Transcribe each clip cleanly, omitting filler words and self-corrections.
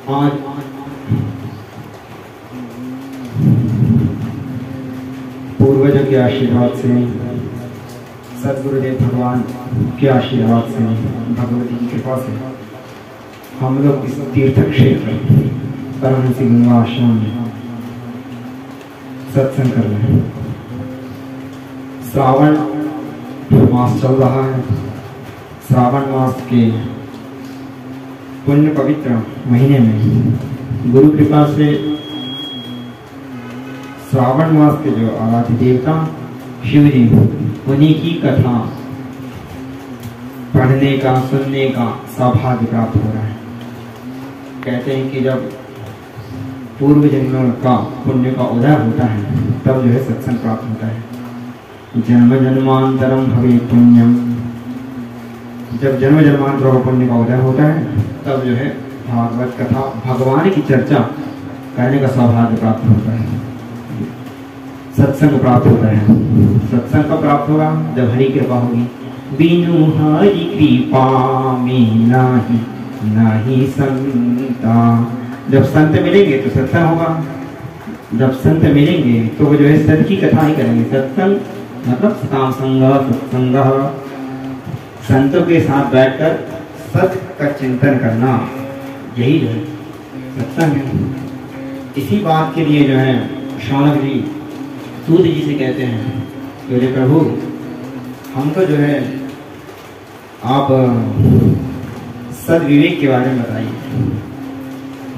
आज पूर्वजों के आशीर्वाद से, सदगुरुदेव भगवान के आशीर्वाद से, भगवती की कृपा से हम लोग इस तीर्थ क्षेत्र परमहंस गंगा आश्रम में सत्संग कर रहे हैं। श्रावण मास चल रहा है। श्रावण मास के पुण्य पवित्र महीने में गुरु कृपा से श्रावण मास के जो आराध्य देवता शिव जी, उन्हीं की कथा पढ़ने का, सुनने का सौभाग्य प्राप्त हो रहा है। कहते हैं कि जब पूर्व जन्मों का पुण्य का उदय होता है तब जो है सत्संग प्राप्त होता है। जन्म जन्मांतरम भवे पुण्यम, जब जन्म जन्मांतरों का पुण्य का उदय होता है तब जो है भागवत कथा, भगवान की चर्चा करने का सौभाग्य प्राप्त होता है, सत्संग प्राप्त होता है। सत्संग का प्राप्त होगा जब हरि कृपा होगी। बिनु हरि कृपा में नाही संता, जब संत मिलेंगे तो सत्संग होगा। जब संत मिलेंगे तो वो जो है सत की कथा ही करेंगे। सत्संग मतलब सताम संग, सत्संग, संतों के साथ बैठकर सत का चिंतन करना, यही जो है सत्संग है। इसी बात के लिए जो है शौनक जी सूत जी से कहते हैं, बोले प्रभु हमको जो है आप सद्विवेक के बारे में बताइए।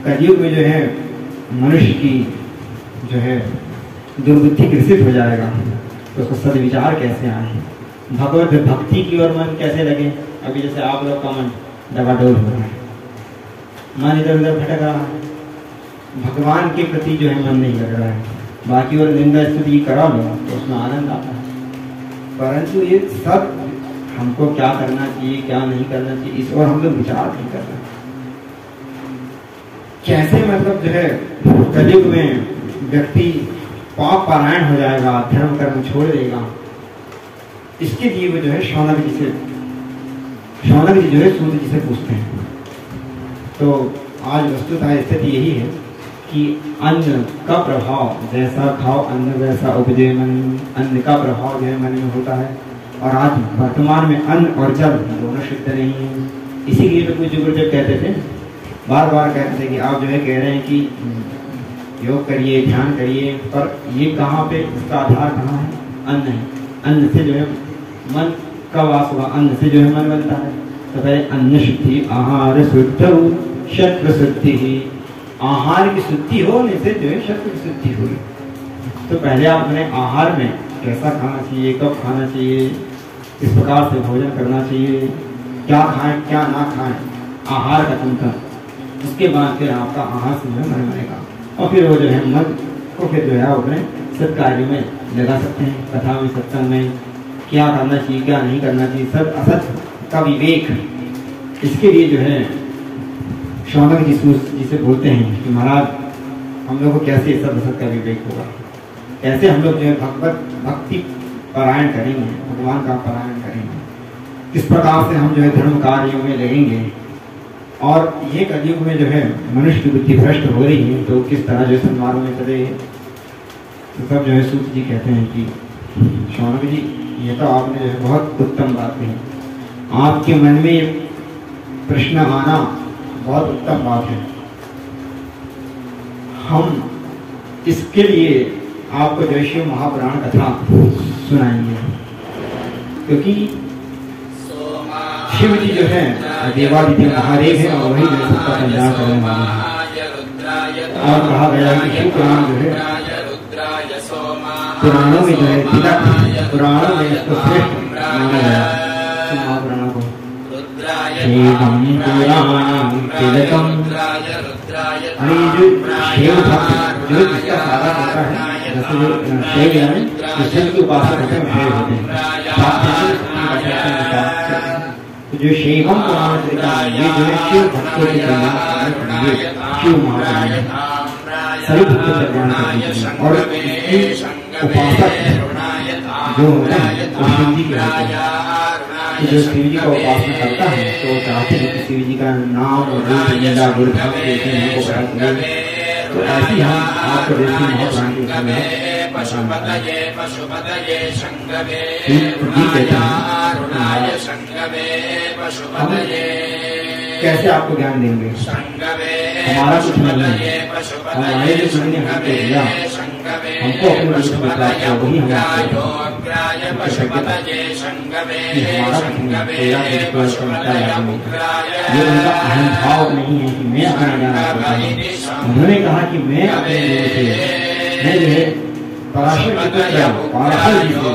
कलयुग में जो है मनुष्य की जो है दुर्बुद्धि ग्रसित हो जाएगा, तो उसको सद्विचार कैसे आए, भगवत भक्ति की ओर मन कैसे लगे। अभी जैसे आप लोग का मन डबाडोल हो रहा है, मन इधर उधर भटक रहा है, भगवान के प्रति जो है मन नहीं लग रहा है, बाकी और निंदा स्तुति करा लो तो उसमें आनंद आता है। परंतु ये सब हमको क्या करना चाहिए, क्या नहीं करना चाहिए, इस और हम लोग विचार नहीं कर रहे। कैसे मतलब जो है कलयुग में व्यक्ति पाप पारायण हो जाएगा, धर्म कर्म छोड़ देगा, इसके लिए वो जो है शौनक जी जो है सूत जी से पूछते हैं। तो आज वस्तुतः स्थिति यही है कि अन्न का प्रभाव, जैसा खाओ अन्न वैसा उपजे मन, अन्न का प्रभाव जो है मन में होता है। और आज वर्तमान में अन्न और जल दोनों शुद्ध नहीं है। इसीलिए तो कुछ गुरुदेव कहते थे, बार बार कहते थे कि आप जो है कह रहे हैं कि योग करिए, ध्यान करिए, पर ये कहाँ पे, इसका आधार कहाँ है? अन्न है। अन्न से जो है मन का वास होगा, अन्न से जो है मन बनता है। तो पहले अन्न शुद्धि, आहार शुद्ध, शत्र शुद्धि ही, आहार की शुद्धि हो, इससे जो है शत्र की शुद्धि होगी। तो पहले आप अपने आहार में कैसा खाना चाहिए, कब खाना चाहिए, किस प्रकार से भोजन करना चाहिए, क्या खाएं क्या ना खाएं, आहार का चिंतन। उसके बाद फिर आपका आहार से जो है मन बनेगा, और फिर वो जो है मन को फिर जो है आप अपने सत्कार्य में लगा सकते हैं। कथा में, सत्संग में क्या करना चाहिए, क्या नहीं करना चाहिए, सत असत का विवेक। इसके लिए जो है शौनक जी से बोलते हैं कि महाराज हम लोग को कैसे सत असत का विवेक होगा, कैसे हम लोग जो है भगवत भक्ति पारायण करेंगे, भगवान का पारायण करेंगे, किस प्रकार से हम जो है धर्म कार्यों में लगेंगे। और ये कलयुग में जो है मनुष्य की बुद्धि भ्रष्ट हो रही है, तो किस तरह जो है सन्मार्ग में चले। तो सब जो है सूत जी कहते हैं कि शौनक जी ये तो आपने जो है बहुत उत्तम बात कही, आपके मन में प्रश्न आना बहुत उत्तम बात है। हम इसके लिए आपको जो शिव महापुराण कथा सुनाएंगे, क्योंकि शिव जी जो है देवादित्य महादेव है और वही जो है सबका कल्याण करने वाले हैं। और कहा गया कि शिव पुराण जो है पुराणों में जो है तिलक, पुराणों में इसको श्रेष्ठ माना गया शिव महापुराण को। शिवम पुराणम तिलकम, अरे जो शिव भक्त जो जिसका साधक होता है, जैसे जो शिव यानी कृष्ण के उपासक होते हैं, शिव होते हैं, तो जो शिवम पुराण तिलकम, ये जो है शिव भक्तों के कल्याण करने के लिए शिव महापुराण है, सभी भक्तों के कल्याण करने के लिए। और इसके उपासक जो होते हैं वो शिव जी के होते हैं। कि जो शिव जी का उपासना करता है तो चाहते हैं कि शिव जी का नाम और रूप लीला गुरु धाम के हमको पता चले। तो ऐसे ही हम आपको देखते हैं महापुराण के उसमें कैसे आपको ज्ञान देंगे, हमारा कुछ नहीं है, हमारे जो सुनने हमको दिया हमको अपने रूप में प्राप्त हो वही हम आपको ये उनका अहंभाव नहीं है कि मैं अपना ज्ञान करता हूँ। उन्होंने कहा कि मैं अपने गुरु से मैं जो है पराशर जी को क्या पराशर जी से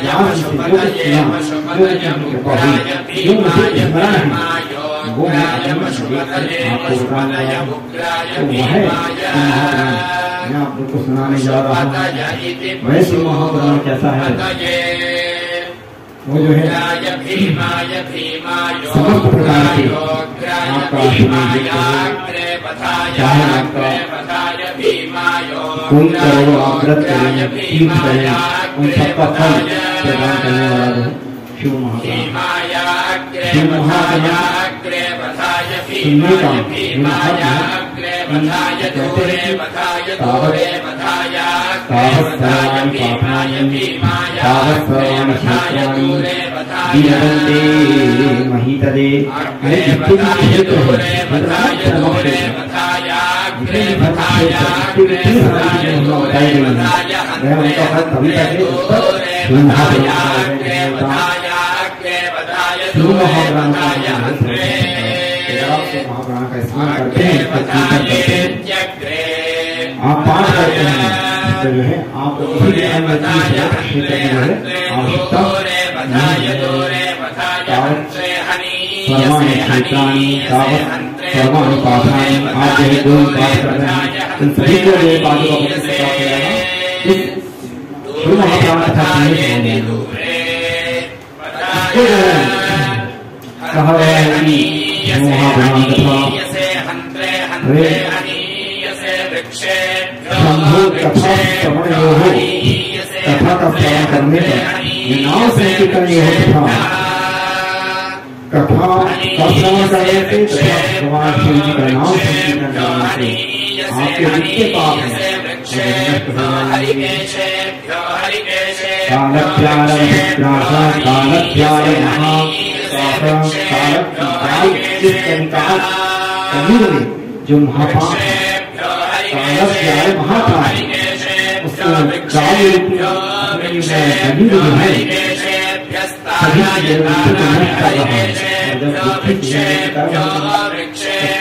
ज्ञान से जो कुछ सुना जो कुछ उनकी कृपा हुई जो मुझे स्मरण है वो मैं अपनी आपको बताऊंगा। तो वह महापुराण मैं आप लोग को सुनाने जा रहा हूँ। वैसे महापुराण कैसा है, वो जो है समस्त प्रकार के आपका चाहे आपका कोई करो आप व्रत करें तीर्थ करें उन सबका फल प्रदान करने वाला है शिव महापुराण। शिव महापुराण सुनने का तावत् सर्वाणि पापानि तावत् सर्वाणि क्षेत्राणि विनदन्ते महीतले। जितने भी क्षेत्र बताई गई है उनका फल तभी तक शिव महापुराण का स्मरण करते हैं, आप पाठ करते हैं तो जो है आप किसी भी अन्य चीज जो है आवश्यकता सर्वाणि क्षेत्राणि तावत् सर्वाणि पापानि। आप जो है जो पाठ कर रहे हैं उन सभी को जो पाठों का प्राप्त हो जाएगा। इस शिव महापुराण कथा सुनने कहा गया है कि महापुराण कथा शंभु कथा श्रवण कथा का श्रवण करने पर नाम संकीर्तन तथा कथा का श्रवण करने से तथा भगवान शिव जी का नाम संकीर्तन करने से आपके जितने पाप हैं जो महापाप महापाप उसको काल रूप अपने शरीर जो है सभी कर रहा है।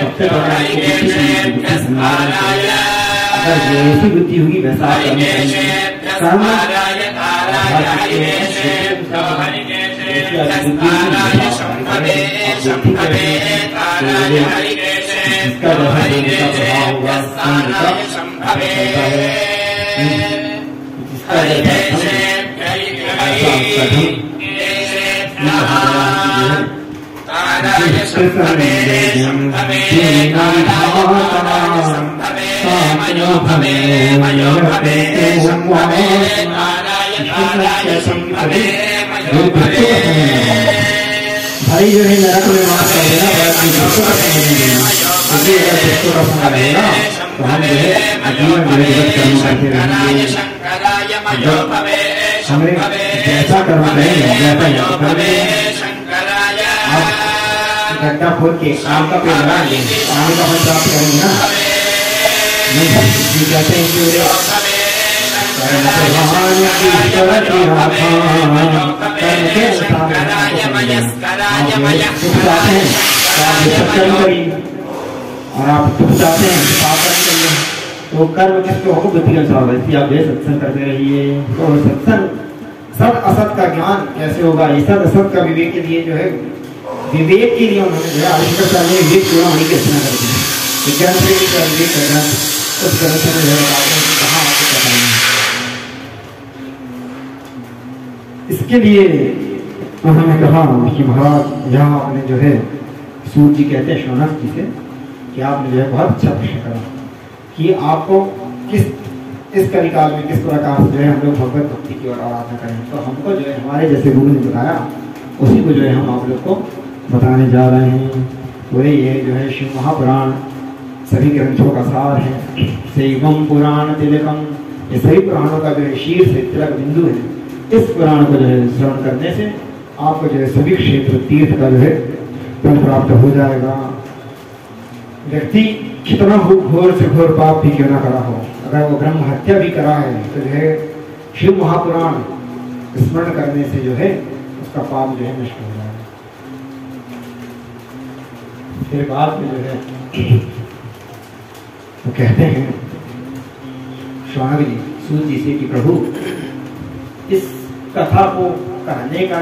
सबसे बड़ा अगर जैसी बुद्धि होगी वैसा आप करने इसका प्रभाव होगा भाई जो है नरक में वास कर देना दोस्तों का समय नहीं देना, क्योंकि अगर दोस्तों का समय रहेगा तो हम जो है जीवन में जगत कर्म करते रहेंगे। हमें जैसा कर्म करेंगे वैसा आप गड्ढा खोद के आम का पेड़ लगाएंगे आम का फल प्राप्त करेंगे ना। नहीं कहते हैं कि और आप दुख चाहते हैं पाप करेंगे तो कर्म किसके होगा बुद्धि अनुसार वैसे आप जो सत्संग करते रहिए। तो सत्संग सत असत का ज्ञान कैसे होगा, ये सत असत का विवेक के लिए जो है विवेक के लिए उन्होंने जो है आविष्कार विवेक पूरा होने की रचना कर दी। विज्ञान से विवेक करना उस ग्रंथ में कहाँ आपको पता है। इसके लिए उन्होंने कहा कि महाराज यहाँ आपने जो है सूर्य जी कहते हैं शौनक जी से कि आपने जो है बहुत अच्छा प्रश्न करा कि आपको किस इस कलिकाल में किस प्रकार से जो है हम लोग भगवत भक्ति की ओर आराधना करें। तो हमको जो है हमारे जैसे गुरु ने बताया उसी को जो है हम आप लोग को बताने जा रहे हैं। वही ये जो है शिव महापुराण सभी ग्रंथों का सार है। शैवम पुराण तिलकम, ये सभी पुराणों का जो है शीर्ष है, तिलक बिंदु है। इस पुराण को जो है श्रवण करने से आपको जो है सभी क्षेत्र तीर्थ का जो है फल प्राप्त हो जाएगा। व्यक्ति कितना घोर से घोर पाप भी क्यों ना करा हो, अगर वो ब्रह्म हत्या भी करा है तो जो है शिव महापुराण स्मरण करने से जो है उसका पाप जो है नष्ट हो जाएगा। फिर बाद में जो है वो कहते हैं शौनक जी सूत जी से कि प्रभु इस कथा को कहने का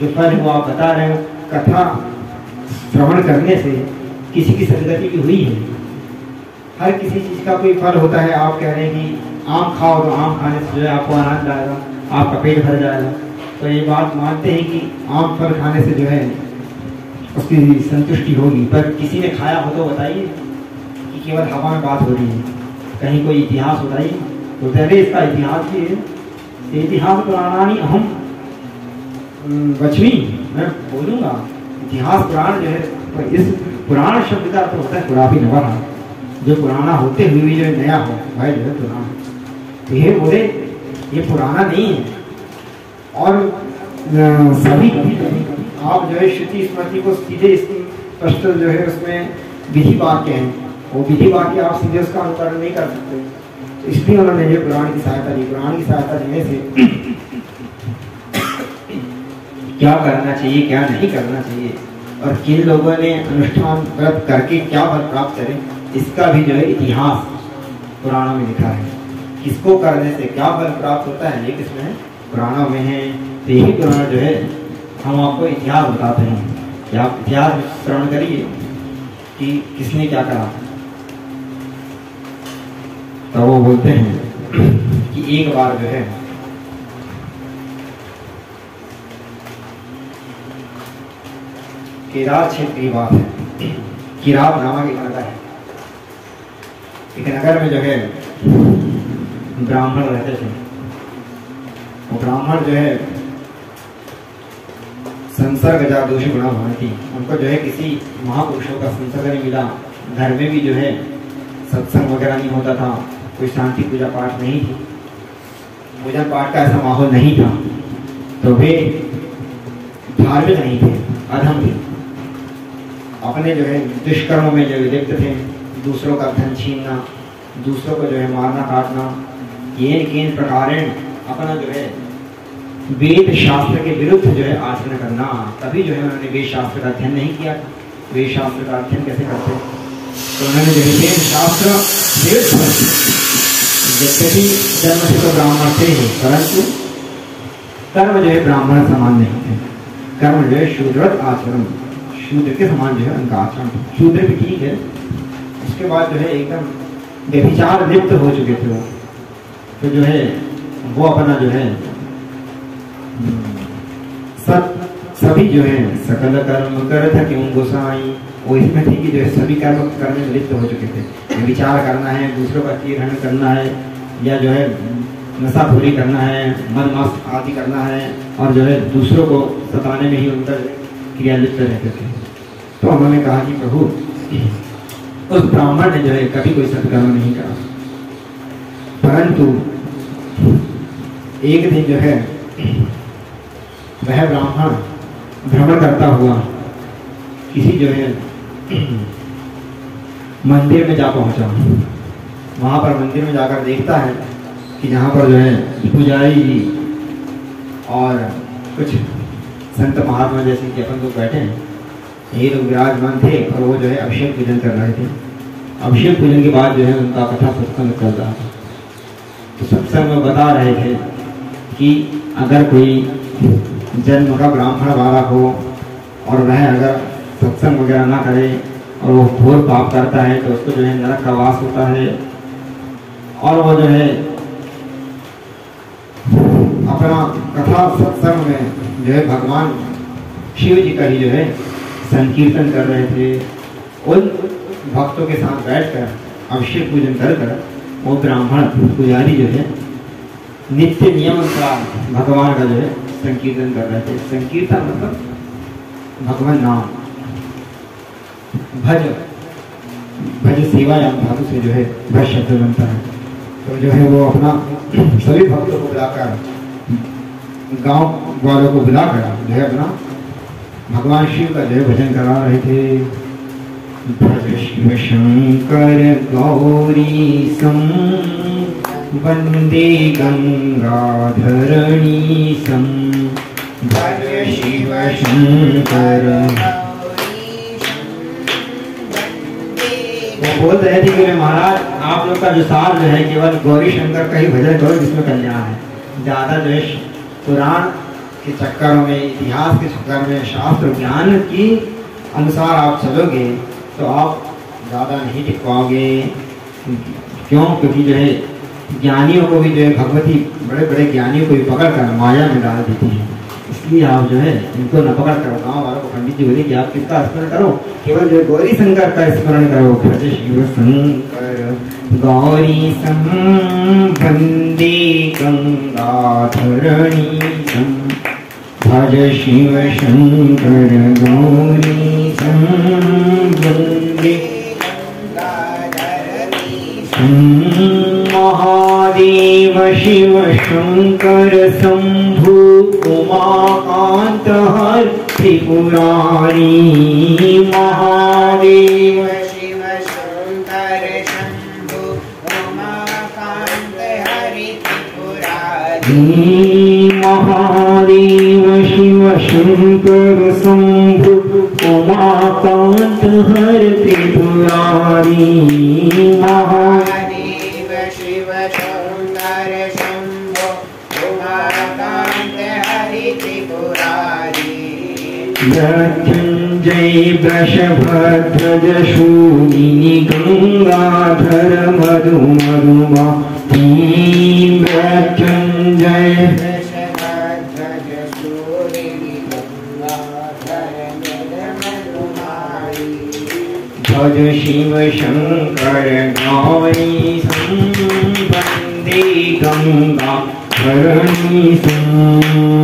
जो फल वो आप बता रहे हो, कथा श्रवण करने से किसी की सदगति भी हुई है। हर किसी चीज का कोई फल होता है। आप कह रहे हैं कि आम खाओ तो आम खाने से जो है आपको आनंद आएगा, आपका पेट भर जाएगा। तो ये बात मानते हैं कि आम फल खाने से जो है उसकी संतुष्टि होगी, पर किसी ने खाया हो तो बताइए कि केवल हवा में बात हो रही है, कहीं कोई इतिहास बताइए। तो पहले इसका इतिहास भी है। इतिहास पुराणानी अहम वचमी, मैं बोलूँगा इतिहास पुराण जो है। इस पुराण शब्द का अर्थ होता है पुरानी नवा, जो पुराना होते हुए भी जो नया हो भाई जो है पुराना। तो ये बोले ये पुराना नहीं है। और सभी आप जो है श्रुति स्मृति को सीधे स्पष्ट जो है उसमें विधि वाक्य है, वो विधि वाक्य आप सीधे उसका अनुकरण नहीं कर सकते। तो इसलिए उन्होंने ये पुराण की सहायता ली। पुराण की सहायता लेने से क्या करना चाहिए क्या नहीं करना चाहिए और किन लोगों ने अनुष्ठान व्रत करके क्या फल प्राप्त करें, इसका भी जो है इतिहास पुराणों में लिखा है। किसको करने से क्या फल प्राप्त होता है ये किसमें है, पुराणों में है। तो यही पुराण जो है हम आपको इतिहास बताते हैं कि आप इतिहास श्रवण करिए कि किसने क्या करा। तो वो बोलते हैं कि एक बार जो है केदार क्षेत्र की बात है। किराब नामक एक नगर है। एक नगर में जो है ब्राह्मण रहते थे। वो ब्राह्मण जो है संसर्ग जा दोषी गुणा भांति, उनको जो है किसी महापुरुषों का संसर्ग नहीं मिला। घर में भी जो है सत्संग वगैरह नहीं होता था, कोई शांति पूजा पाठ नहीं थी, पूजा पाठ का ऐसा माहौल नहीं था। तो वे धार्मिक नहीं थे, अधम थे। अपने जो है दुष्कर्मों में जो लिप्त थे, दूसरों का धन छीनना, दूसरों को जो है मारना काटना, येन प्रकारेण अपना जो है वेद शास्त्र के विरुद्ध जो है आचरण करना। तभी जो है उन्होंने वेद शास्त्र का अध्ययन नहीं किया। वेद शास्त्र का अध्ययन कैसे करते, तो उन्होंने जो है वेद शास्त्र विरुद्ध, यद्यपि जन्म से तो ब्राह्मण थे परंतु कर्म जो है ब्राह्मण समान नहीं थे। कर्म जो है शूद्रवत आचरण, शूद्र के समान जो है उनका आचरण। शूद्र भी ठीक है, उसके बाद जो है एकदम व्यभिचार लिप्त हो चुके थे वो। तो जो है वो अपना जो है सभी जो है सकल कर्म करत क्यों गोसाई, वो इसमें थी कि जो है सभी कर्म करने में लिप्त हो चुके थे। विचार करना है, दूसरों का तीर्थन करना है, या जो है नशाखोरी करना है, मन मस्त आदि करना है, और जो है दूसरों को सताने में ही उनका क्रिया लिप्त रहते थे। तो उन्होंने कहा कि प्रभु उस ब्राह्मण ने जो है कभी कोई सत्कर्म नहीं करा, परंतु एक दिन जो है वह ब्राह्मण भ्रमण करता हुआ किसी जो है मंदिर में जा पहुंचा। वहां पर मंदिर में जाकर देखता है कि जहाँ पर जो है पुजारी जी और कुछ संत महात्मा जैसे कि अपन लोग बैठे हैं, ये लोग विराजमान थे और वो जो है अभिषेक पूजन कर रहे थे। अभिषेक पूजन के बाद जो है उनका कथा सत्संग चल रहा था। तो सत्संग में बता रहे थे कि अगर कोई जन्म का ब्राह्मण वाला हो और वह अगर सत्संग वगैरह ना करे और वो घोर पाप करता है तो उसको जो है नरक का वास होता है, और वो जो है अपना कथा सत्संग में जो है भगवान शिव जी का ही जो है संकीर्तन कर रहे थे। उन भक्तों के साथ बैठकर अभिषेक पूजन कर वो ब्राह्मण पुजारी जो है नित्य नियम का भगवान का जो है संकीर्तन कर रहे थे। संकीर्तन मतलब भगवान नाम, भज भज सेवायाम धातु से जो है भज शब्द बनता है। तो जो है वो अपना सभी भक्तों को बुलाकर, गांव वालों को बुलाकर जो है अपना भगवान शिव का जो है भजन करा रहे थे। भज शिव शंकर गौरी सम वंदे गंगाधरणी सम। भज शिव शंकर। वो बोल रहे थे कि महाराज आप लोग का जो सार जो है केवल गौरी शंकर का ही भजन करो जिसमें कल्याण है। ज्यादा जो है पुराण के चक्कर में, इतिहास के चक्कर में, शास्त्र ज्ञान की अनुसार आप चलोगे तो आप ज़्यादा नहीं टिक पाओगे। क्यों? क्योंकि जो है ज्ञानियों को भी जो है भगवती बड़े बड़े ज्ञानियों को भी पकड़ कर माया में डाल देती है। इसलिए आप जो है इनको न पकड़ करो। गाँव वालों को पंडित जी बोले कि आप किसका स्मरण करो, केवल जो गौरी शंकर का स्मरण करो। भज शिव शंकर गौरी सम वंदे गंगाधरणी सम। भज शिव शंकर गौरी सम वंदे महादेव शिव शंकर शंभु उमाकांत हर त्रिपुरारी। महादेव शिव शंकर शंभु उमाकांत हरि त्रिपुरारी। महादेव शिव शंकर शंभु उमाकांत हर त्रिपुरारी। महादेव शिव शंकर शंभो उमाकांत हरि त्रिपुरारी। मृत्युंजय वृषभध्वज शूलिनी गंगाधर मधु मधुमाती। मृत्युंजय वृषभध्वज शूलिनी गंगाधर मधुमाती। भज शिव शंकर गौरी सम वंदे गंगाधरणी सम।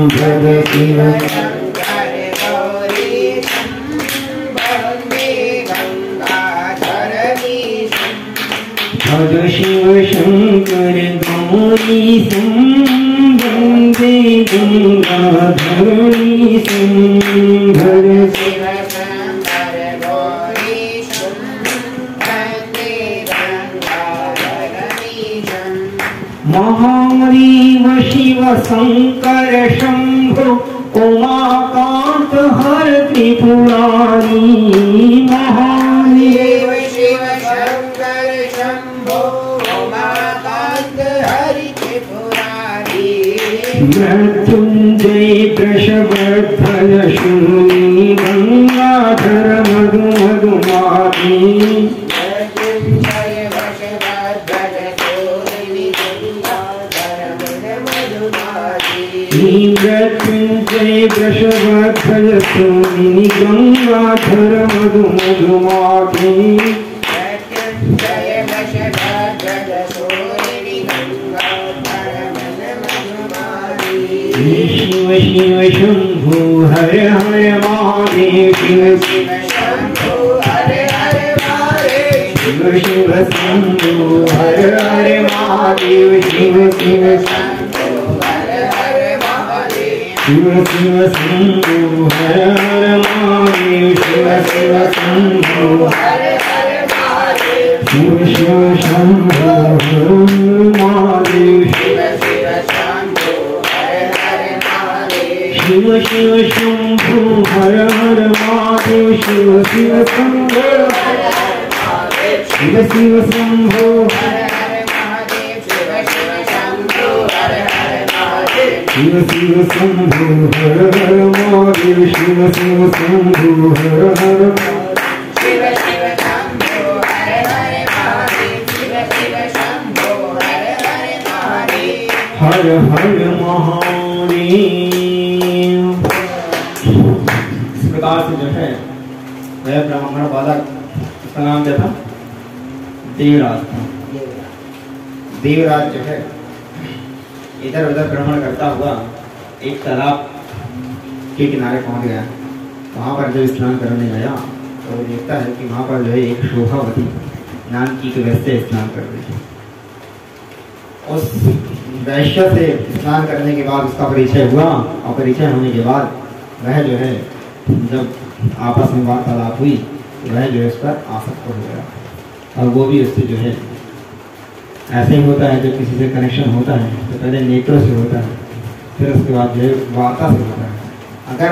भज शिव शंकर गौरी सम वंदे गंगाधरणी सम। भज शिव शंकर गौरी सम वंदे गंगाधरणी सम। भज शिव महादेव शिव शंकर शंभो उमाकांत हर त्रिपुरारी। महादेव शिव शंकर शंभो उमाकांत हरि त्रिपुरारी। मृत्युंजय वृषभध्वज शूलिनी गंगाधर मधु मधुमाती। मृत्युंजय वृषभध्वज शूलिनी गंगाधर मधु मधुमाती। मृत्युंजय वृषभध्वज शूलिनी गंगाधर मधु मधुमाती। शिव शिव शंभु हर हर महादेव। शिव शिव शंभु हर हर महादेव। शिव शिव शंभु हर हर महादेव। शिव शिव शंभु हर हर महादेव। शिव शिव शंभु हर हर महादेव। शिव शिव शंभु हर हर महादेव। शिव शिव शंभु हर महादेव। शिव शिव शंभु हर हर महादेव। शिव शिव शंभु हर हर महादेव। शिव शिव शंभु हर हर महादेव। शिव शिव शंभु हर हर महादेव। शिव शिव शंभु हर हर महादेव। शिव शिव शंभु हर हर महादेव। शिव शिव शंभु हर हर। शिव शिव शंभु हर हर महादेव। शिव शिव शंभु हर हर महादेव। हर हर महादेव। इस प्रकार से जो है वह ब्राह्मण बालक, उसका नाम क्या था? देवराज था। देवराज जो है इधर उधर भ्रमण करता हुआ एक तालाब के किनारे पहुंच गया। वहाँ पर जब स्नान करने गया तो वो देखता है कि वहाँ पर जो है एक शोभावती नाम की एक वैश्य स्नान कर रही है। उस वैश्य से स्नान करने के बाद उसका परिचय हुआ, और परिचय होने के बाद वह जो है जब आपस में वार्तालाप हुई तो वह जो है उस पर आसक्त हो गया, और वो भी उससे जो है ऐसे ही होता है। जब किसी से कनेक्शन होता है तो पहले नेत्रों से होता है, फिर उसके बाद जो है वार्ता से होता है। अगर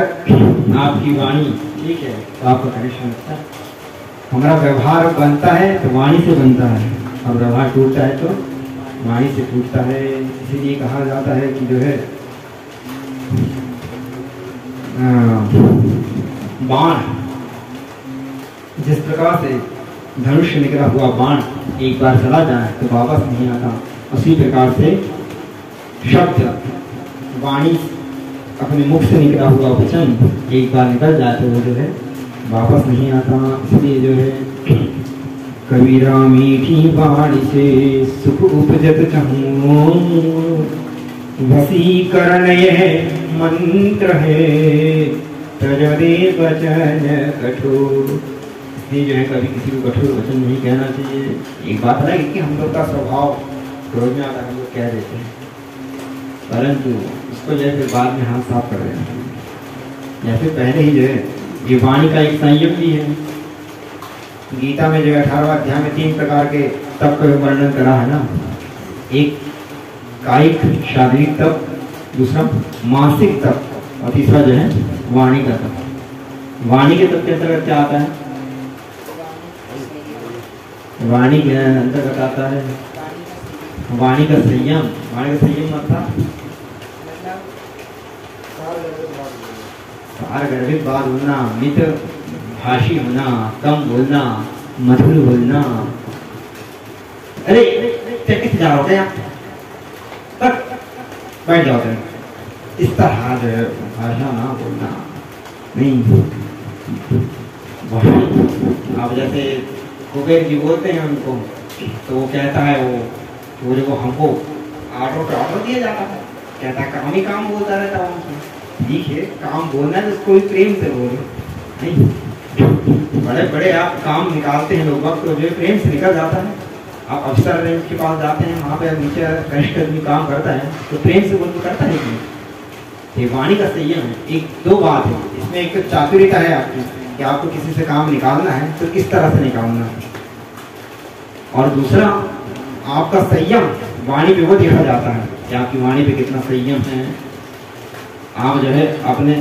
आपकी वाणी ठीक है तो आपका कनेक्शन अच्छा है। हमारा व्यवहार बनता है तो वाणी से बनता है, और व्यवहार टूटता है तो वाणी से टूटता है। इसीलिए कहा जाता है कि जो है बाण, जिस प्रकार से धनुष निकला हुआ बाण एक बार चला जाए तो वापस नहीं आता, उसी प्रकार से शब्द वाणी अपने मुख से निकला हुआ वचन एक बार निकल जाए तो वो जो है वापस नहीं आता। इसलिए जो है कबीरा मीठी बाणी से सुख उपजत चाहूं, वसीकरण यह मंत्र है तजदे वचन कठोर। इसलिए जो है कभी किसी को कठोर वचन नहीं कहना चाहिए। एक बात है कि हम लोग का स्वभाव क्रोध में आता है, हम लोग कह देते हैं, परंतु उसको जो है फिर बाद में हाथ साफ कर देना चाहिए। या फिर पहले ही जो है ये वाणी का एक संयम भी है। गीता में जो है 18वां अध्याय में 3 प्रकार के तप का वर्णन करा है ना। एक कायिक शारीरिक तप, दूसरा मानसिक तप, और तीसरा जो है वाणी का तप। वाणी के तप के अंतर्गत क्या आता है? वाणी के अंतर्गत आता है वाणी का संयम। वाणी का संयम मतलब सार गर्भित बात बोलना, मित्र भाषी होना, कम बोलना, मधुर बोलना। अरे किस जा रहे हैं तक बैठ जाओ, इस तरह जो है भाषा ना बोलना नहीं। आप जैसे कुबेर जी बोलते हैं उनको, तो वो कहता है वो जो हमको ऑर्डर दिया जाता है, कहता है काम ही काम बोलता रहता है उनसे। ठीक है, काम बोलना है तो उसको भी प्रेम से बोलो, नहीं बड़े बड़े आप काम निकालते हैं लोग, वक्त जो प्रेम से निकल जाता है। आप अफसर के पास जाते हैं, वहाँ पे नीचे कनिष्ठ आदमी काम करता है तो प्रेम से बोल करता है कि ये वाणी का संयम है। एक दो बात है इसमें, एक तो चातुर्यता है आपकी कि आपको किसी से काम निकालना है तो किस तरह से निकालना है, और दूसरा आपका संयम वाणी पे वो देखा जाता है कि आपकी वाणी पे कितना संयम है। आप जो है अपने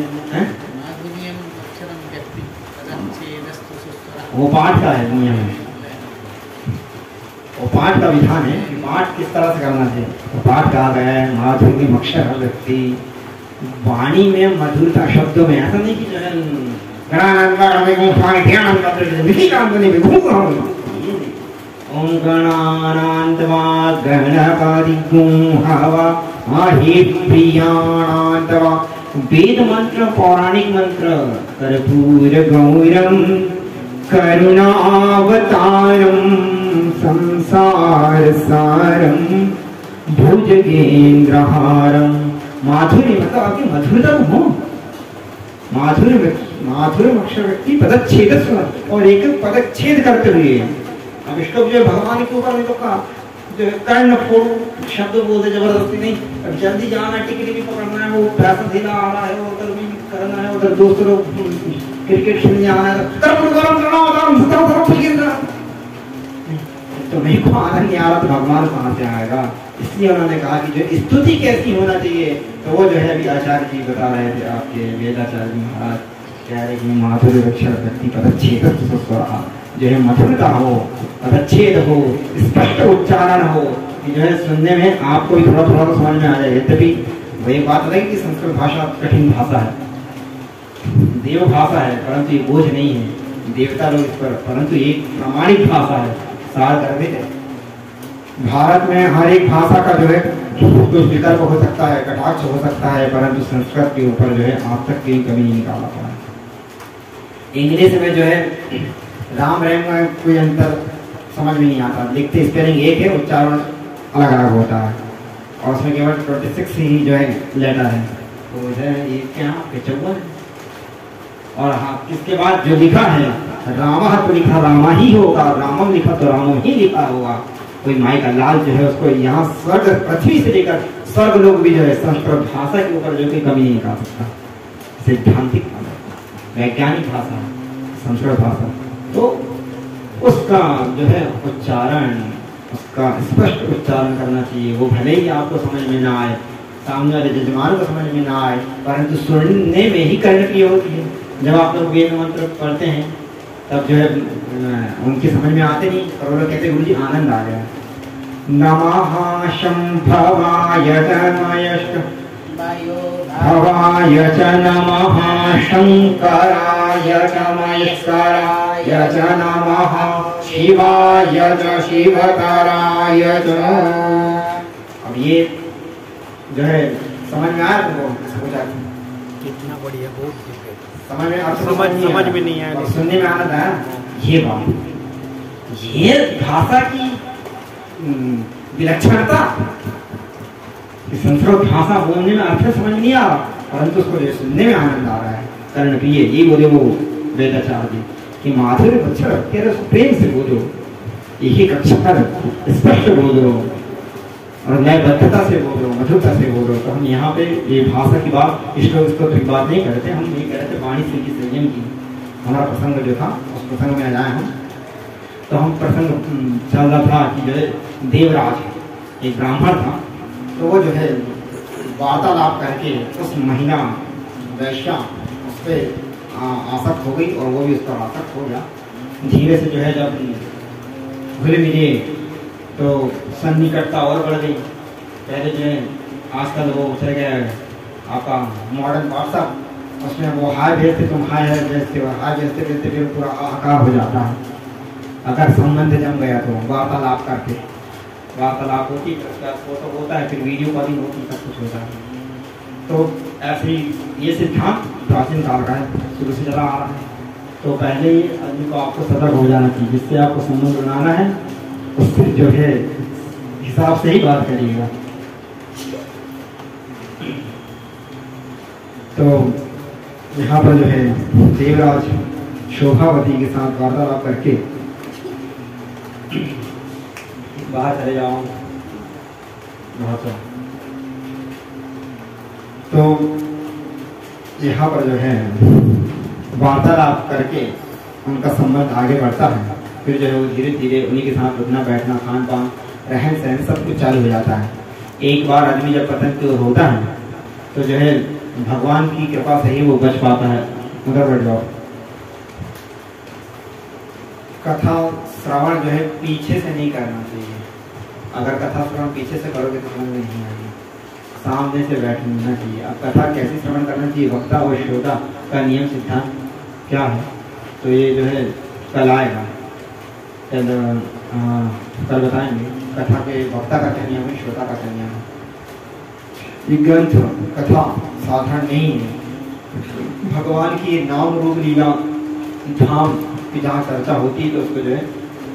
वो पाठ का है नियम है, वो पाठ का विधान है कि पाठ किस तरह से करना चाहिए। तो पाठ कहा गया है माधुर्य मक्षर व्यक्ति, वाणी में मधुरता, शब्दों में। ऐसा नहीं कि जो है ओम गणानान्त्वा गणपतिगुं हवा महे प्रियाणान्त्वा। वेद मंत्र, पौराणिक मंत्र, कर्पूर गौरम करुणावतारम संसार सारम भुजगेंद्रहारम। माधुर्य मतलब आपकी मधुरता हो, माधुर्य अक्षर व्यक्ति पदच्छेद, और एक पदच्छेद करते हुए। अब इसको जो भगवान के ऊपर में तो का जो कर्ण फोड़ शब्द बोलते जबरदस्ती नहीं। अब जल्दी जाना, टिकट भी पकड़ना है, वो पैसा देना आ रहा है, उधर भी करना है, उधर दोस्त लोग क्रिकेट खेलने आना है तो नहीं को आनंद नहीं आ रहा तो भगवान कहाँ से आएगा। इसलिए उन्होंने कहा कि जो स्तुति कैसी होना चाहिए, तो वो जो है अभी आचार्य जी बता रहे थे, आपके वेदाचार्य जी महाराज कह रहे कि माधुर्य अक्षर व्यक्ति पदच्छेद जो है मधुरता हो, पदच्छेद हो, स्पष्ट उच्चारण हो कि जो है सुनने में आपको भी थोड़ा थोड़ा तो समझ में आ जाए। यद्यपि वही बात है कि संस्कृत भाषा कठिन भाषा है, देव भाषा है, परंतु ये बोझ नहीं है देवता लोग इस पर, परंतु एक प्रामाणिक भाषा है, सार गर्भित है। भारत में हर एक भाषा का जो है कुछ विकल्प हो सकता है, कटाक्ष हो सकता है, परंतु संस्कृत के ऊपर जो है आज तक कहीं कमी नहीं निकाला पड़ा। इंग्लिश में जो है राम रैम में कोई अंतर समझ में नहीं आता, लिखते स्पेलिंग एक है, उच्चारण अलग अलग होता है, और उसमें केवल 26 ही जो है लेटर है। तो है ये क्या चौवन। और हाँ, किसके बाद जो लिखा है रामा तो लिखा रामा ही होगा, रामम लिखा तो रामम ही लिखा होगा। कोई माई का लाल जो है उसको यहाँ स्वर्ग पृथ्वी से लेकर स्वर्ग लोग भी जो है संस्कृत भाषा के ऊपर जो कोई कमी नहीं कर सकता। सिद्धांतिक वैज्ञानिक भाषा संस्कृत भाषा, तो उसका जो है उच्चारण, उसका स्पष्ट उच्चारण करना चाहिए। वो भले ही आपको समझ में ना आए, सामने वाले जजमान को समझ में ना आए, परंतु सुनने में ही कर्णप्रिय होती है। जब आप लोग वेद मंत्र पढ़ते हैं तब जो है उनकी समझ में आते नहीं, और वो लोग कहते गुरु जी आनंद आ गया। नमः शंभवाय भवाय च नमः शंकराय च महेश्वराय च नमः शिवाय च शिवतराय च। अब ये जो है समझ में आया तुमको? कितना बढ़िया, बहुत समझ में समझ में नहीं आया, सुनने में आनंद आया। ये बात, ये भाषा की विलक्षणता, संस्कृत भाषा बोलने में अर्थ समझ नहीं आ रहा, परंतु उसको जो सुनने में आनंद आ रहा है। कर्णप्रिय ये बोले वो वेदाचार्य जी कि माधुर्य अक्षर तेरे प्रेम से बोलो, एक एक अक्षर स्पष्ट बोलो और न्यायबद्धता से बोलो, मधुरता से बोलो। तो हम यहाँ पे ये भाषा की बात, श्लोक स्तोत्र की बात नहीं करते, हम ये कहते वाणी से की संयम की। हमारा प्रसंग जो था उस प्रसंग में आए हम, तो हम प्रसंग चल रहा था कि जो है देवराज एक ब्राह्मण था, तो वो जो है वार्तालाप करके उस महिला वैश्या उस पर आसक्त हो गई और वो भी उस पर आसक्त हो गया। धीरे से जो है जब घुले मिले तो सन्निकटता और बढ़ गई। पहले जो है आजकल वो चल गया आपका मॉडर्न व्हाट्सअप, उसमें वो हाय भेजते, तुम हाय है भेजते हो, हाय भेजते भेजते फिर पूरा आकार हो जाता है। अगर संबंध जम गया तो वार्तालाप करके, वार्तालाप होती फोटो होता है, फिर वीडियो कॉलिंग होती, सब कुछ होता है। तो ऐसे ही ये सिद्धांत प्राचीन काल का है, शुरू से चला आ रहा है। तो पहले ही आदमी को आपको सतर्क हो जाना चाहिए, जिससे आपको संबंध बनाना है उससे जो है हिसाब से ही बात करिएगा। तो यहाँ पर जो है देवराज शोभावती के साथ वार्तालाप करके बाहर चले जाओ बहुत। तो यहाँ पर जो है वार्तालाप करके उनका संबंध आगे बढ़ता है। फिर जो है वो धीरे धीरे उन्हीं के साथ उठना बैठना, खान पान, रहन सहन सब कुछ चालू हो जाता है। एक बार आदमी जब पतन होता है तो जो है भगवान की कृपा से ही वो बच पाता है। उधर बढ़ जाओ। कथा श्रवण जो है पीछे से नहीं करना चाहिए। अगर कथा श्रवण पीछे से करोगे तो समझ में नहीं आएगी, सामने से बैठना चाहिए। अब कथा कैसे श्रवण करना चाहिए, वक्ता और श्रोता का नियम सिद्धांत क्या है, तो ये जो है कल आएगा, कल बताएंगे कथा के वक्ता का क्या नियम है, श्रोता का क्या नियम है। ये ग्रंथ कथा साधारण नहीं है। भगवान की नाम रूप लीला धाम की जहाँ चर्चा होती है तो उसको जो है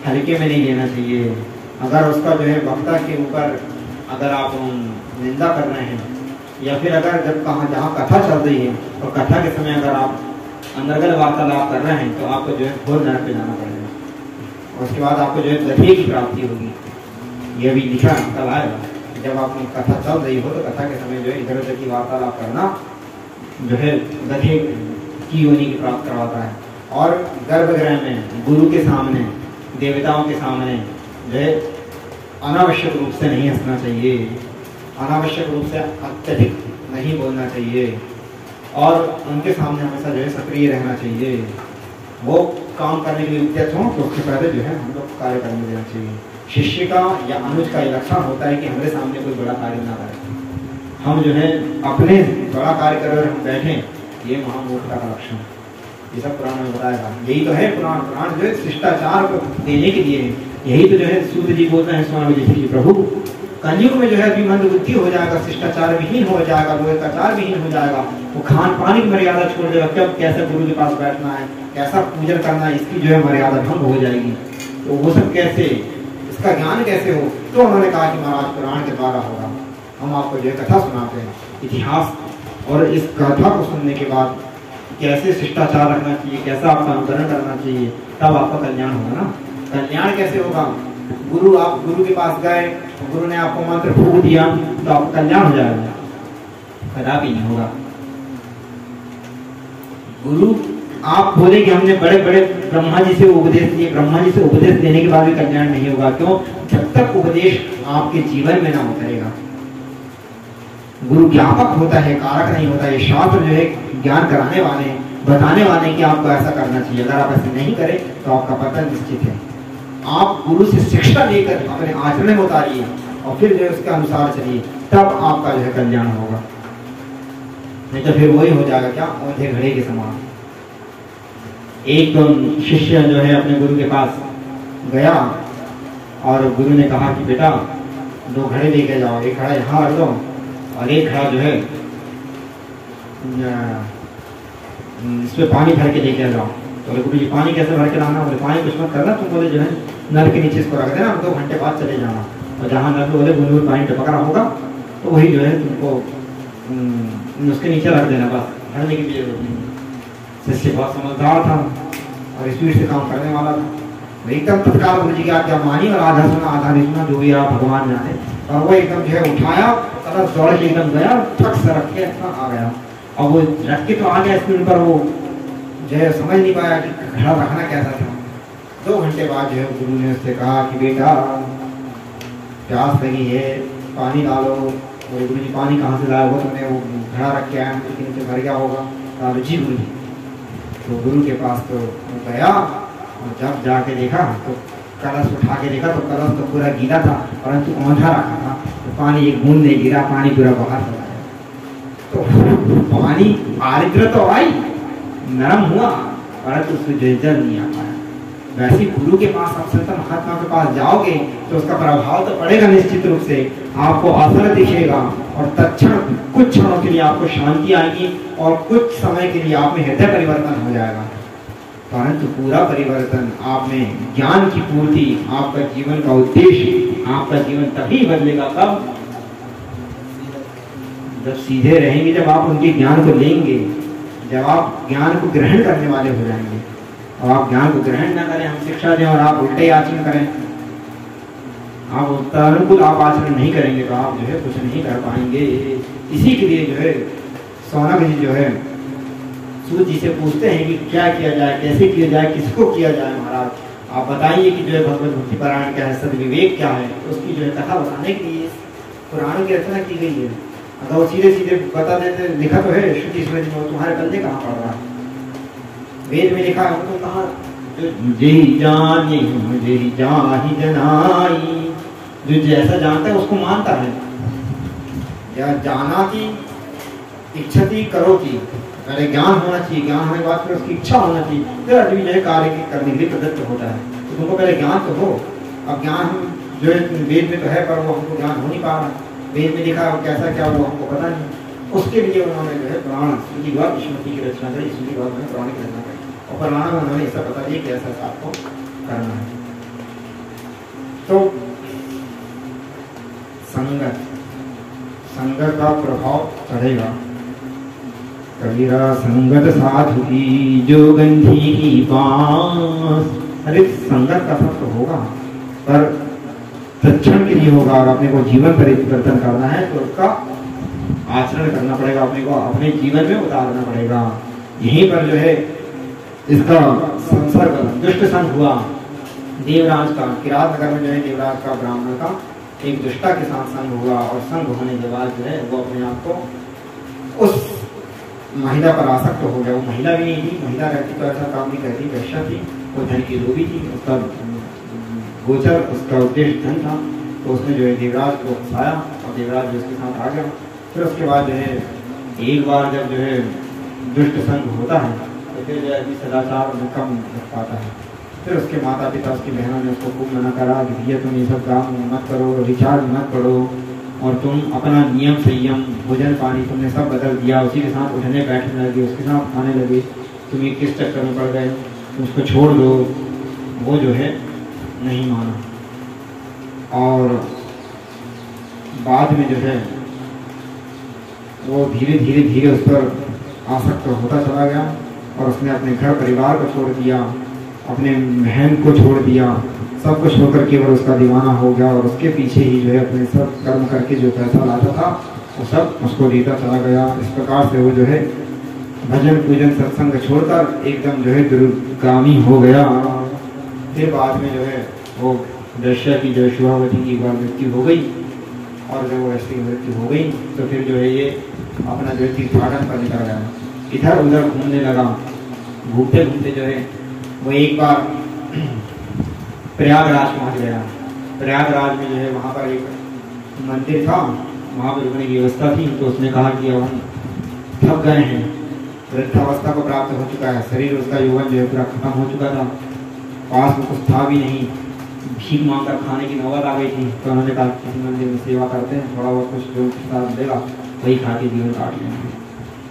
हल्के में नहीं लेना चाहिए। अगर उसका जो है वक्ता के ऊपर अगर आप निंदा कर रहे हैं, या फिर अगर जब जहाँ कथा चल रही है और कथा के समय अगर आप अंतर्गत वार्तालाप कर रहे हैं तो आपको जो है घोर नरक पे जाना पड़ेगा, और उसके बाद आपको जो है गधे की प्राप्ति होगी। यह भी लिखा कल आएगा। जब आप कथा चल रही हो तो कथा के समय जो है इधर उधर की वार्तालाप करना जो है गधे की योनि की प्राप्त करवाता है। और गर्भगृह में गुरु के सामने, देवताओं के सामने जो है अनावश्यक रूप से नहीं हंसना चाहिए, अनावश्यक रूप से अत्यधिक नहीं बोलना चाहिए, और उनके सामने हमेशा जो है सक्रिय रहना चाहिए। वो काम करने के लिए उद्यत हो तो उससे पहले जो है हम लोग कार्य करने देना चाहिए। शिष्य का या अनुज का लक्षण होता है कि हमारे सामने कोई बड़ा कार्य ना करे। हम जो है अपने बड़ा कार्य कर हम बैठें, ये महामूर्खता का लक्षण। ये सब पुराण में बताएगा। यही तो है पुराण। पुराण जो है शिष्टाचार को देने के लिए है। यही तो जो है सूर्य जी बोलते हैं स्वामी जी की, प्रभु कलयुग में जो है अभी मंद बुद्धि हो जाएगा, शिष्टाचार विहीन हो जाएगा, लोकाचार विहीन हो जाएगा, वो खान पानी की मर्यादा छोड़ देगा। कब कैसे गुरु के पास बैठना है, कैसा पूजन करना है, इसकी जो है मर्यादा भंग हो जाएगी। तो वो सब कैसे, इसका ज्ञान कैसे हो? तो उन्होंने कहा कि महाराज पुराण के द्वारा होगा। हम आपको जो है कथा सुनाते हैं, इतिहास और इस कथा को सुनने के बाद कैसे शिष्टाचार रखना चाहिए, कैसा आपका अनुकरण करना चाहिए, तब आपका कल्याण होगा ना। कल्याण कैसे होगा? आप गुरु के पास गए, गुरु ने आपको मंत्र फूंक दिया तो आपका कल्याण हो जाएगा? कदापि नहीं होगा। गुरु आप बोले कि हमने बड़े बड़े ब्रह्मा जी से उपदेश दिए, ब्रह्मा जी से उपदेश देने के बाद भी कल्याण नहीं होगा। क्यों? जब तक उपदेश आपके जीवन में ना उतरेगा। गुरु ज्ञापक होता है, कारक नहीं होता। ये शास्त्र जो है ज्ञान कराने वाले, बताने वाले कि आपको ऐसा करना चाहिए। अगर आप ऐसे नहीं करें तो आपका पतन निश्चित है। आप गुरु से शिक्षा लेकर अपने आचरण में उतारिए और फिर जो है उसके अनुसार चलिए, तब आपका जो है कल्याण होगा। नहीं तो फिर वही हो जाएगा, क्या? औंधे घड़े के समान। एक शिष्य जो है अपने गुरु के पास गया और गुरु ने कहा कि बेटा 2 घड़े लेके जाओ, एक घड़ा यहाँ रख दो और एक घड़ा जो है इसमें पानी भर के लेके जाओ। तो गुरु जी पानी कैसे भर के लाना? बोले पानी कुछ मत करना, तुम बोले जो है नल के नीचे इसको रख देना, 2 घंटे बाद चले जाना और जहाँ नल बोले बूंद पानी टपक रहा होगा तो वही जो है तुमको उसके नीचे रख देना, बस भरने की भी जरूरत नहीं। शिष्य बहुत समझदार था और स्पीड से काम करने वाला था। एकदम तत्काल गुरु जी की आज्ञा मानी और आधा सुना आधा नहीं सुना, जो भी आप भगवान जाने। और वो एकदम जो है उठाया और दौड़ के एकदम गया, ठक से रख के आ गया। और वो रख के तो आ गया स्पीड पर, वो जो है समझ नहीं पाया कि घड़ा रखना कैसा था। 2 घंटे बाद जो है गुरु ने उससे कहा कि बेटा प्यास लगी है, पानी डालो। और गुरु जी पानी कहाँ से लाया? वो तुमने वो घड़ा रख के आया, नीचे भर गया होगा। डालो जी गुरु जी। तो गुरु के पास तो गया और जब जाके देखा तो कलश उठा के देखा तो कलश तो पूरा गीला था, परंतु औंधा रखा था, तो पानी एक बूंद नहीं गिरा, पानी पूरा बाहर चला गया। तो पानी आर्द्र तो आई, नरम हुआ, परंतु उसमें जल नहीं आ पाया। वैसे गुरु के पास आप संत महात्मा के पास जाओगे तो उसका प्रभाव तो पड़ेगा निश्चित रूप से, आपको असर दिखेगा और तत्क्षण कुछ क्षणों के लिए आपको शांति आएगी और कुछ समय के लिए आप में हृदय परिवर्तन हो जाएगा, परंतु पूरा परिवर्तन आप में ज्ञान की पूर्ति, आपका जीवन का उद्देश्य, आपका जीवन तभी बदलेगा कब? जब सीधे रहेंगे, जब आप उनके ज्ञान को लेंगे, जब आप ज्ञान को ग्रहण करने वाले हो जाएंगे। और आप ज्ञान को ग्रहण ना करें, हम शिक्षा दें और आप उल्टे आचरण करें, आप उत्तरानुकूल आप आचरण नहीं करेंगे तो आप जो है कुछ नहीं कर पाएंगे। इसी के लिए जो है सौनक जी जो है सूत जी से पूछते हैं कि क्या किया जाए, कैसे किया जाए, किसको किया जाए महाराज, आप बताइए कि जो है भगवत भक्ति पारायण क्या है, सद्विवेक क्या है। उसकी जो है कथा बताने के लिए पुराणों की रचना की गई है। अगर वो सीधे सीधे बता देते, लिखा तो है श्रुति स्मृति में, तुम्हारे बंदे कहाँ पढ़ रहा है? वेद में लिखा है, तो कहा जेहि जानी जेहि जाहि जनाई, जो जैसा जानता है उसको मानता है। या जाना की इच्छति करो की, पहले ज्ञान होना चाहिए, ज्ञान होने के बाद फिर उसकी इच्छा होना चाहिए, फिर आदमी जो है कार्य करने के लिए प्रदत्त होता है। तो तुमको पहले ज्ञान तो हो। अब ज्ञान जो है वेद में तो है, पर वो हमको ज्ञान हो नहीं पा रहा। वेद में लिखा है कैसा क्या वो हमको पता नहीं। उसके लिए उन्होंने जो है पुराण स्मृति की रचना करी, स्मृति पुराण की रचना करी और पुराण में उन्होंने ऐसा बता दिया कि ऐसा आपको करना है। तो संगत का प्रभाव चढ़ेगा। कबीरा संगत साधु की जो गंधी की बांस, अरे संगत का सब तो होगा, पर तत्क्षण के लिए होगा। और अपने को जीवन परिवर्तन करना है तो उसका आचरण करना पड़ेगा, अपने को अपने जीवन में उतारना पड़ेगा। यहीं पर जो है इसका संसर्ग दुष्ट संघ हुआ देवराज का। किरात नगर में जो है देवराज का ब्राह्मण का एक दुष्टा के साथ संग हुआ और संग होने के बाद जो है वो अपने आप को उस महिला पर आसक्त हो गया। वो महिला भी नहीं थी, महिला रहती तो ऐसा काम नहीं करती, वैश्या थी, वो धन की लोभी थी, उसका गोचर, उसका उद्देश्य धन था। तो उसने जो है देवराज को फंसाया और देवराज जो उसके साथ आ गया। फिर उसके बाद जो है एक बार जब जो है दुष्ट संग होता है तो फिर जो है सदाचार में कम रख पाता है। फिर उसके माता पिता, उसकी बहनों ने उसको खूब मना करा कि भैया तुम ये सब काम मत करो, रिचार्ज मत करो, और तुम अपना नियम संयम भोजन पानी तुमने सब बदल दिया, उसी के साथ उठने बैठने लगे, उसके साथ खाने लगे, तुम ये किस चक्कर में पड़ गए, तुम उसको छोड़ दो। वो जो है नहीं माना और बाद में जो है वो धीरे धीरे धीरे उस पर आसक्त होता चला गया और उसने अपने घर परिवार को छोड़ दिया, अपने बहन को छोड़ दिया, सब कुछ छोड़ कर केवल उसका दीवाना हो गया और उसके पीछे ही जो है अपने सब कर्म करके जो पैसा लाता था वो सब उसको देता चला गया। इस प्रकार से वो जो है भजन पूजन सत्संग छोड़कर एकदम जो है दुर्गामी हो गया। फिर बाद में जो है वो दृश्य की जो शिवावती की एक बार मृत्यु हो गई और जब वो ऐसी मृत्यु हो गई तो फिर जो है ये अपना जो है तीर्थाटन पर निकल गया, इधर उधर घूमने लगा। घूमते घूमते जो है वो एक बार प्रयागराज पहुंच गया। प्रयागराज में जो है वहाँ पर एक मंदिर था, वहाँ पर रुकने की व्यवस्था थी। तो उसने कहा कि अब हम थक गए हैं, वृद्धावस्था को प्राप्त हो चुका है, शरीर उसका यौवन जो है पूरा खत्म हो चुका था, पास में कुछ था भी नहीं, भीख मांग कर खाने की नौबत आ गई थी। तो उन्होंने कहा किसी मंदिर में सेवा करते हैं, थोड़ा बहुत कुछ जो प्रसाद देगा वही खा के जीवन काट लेंगे।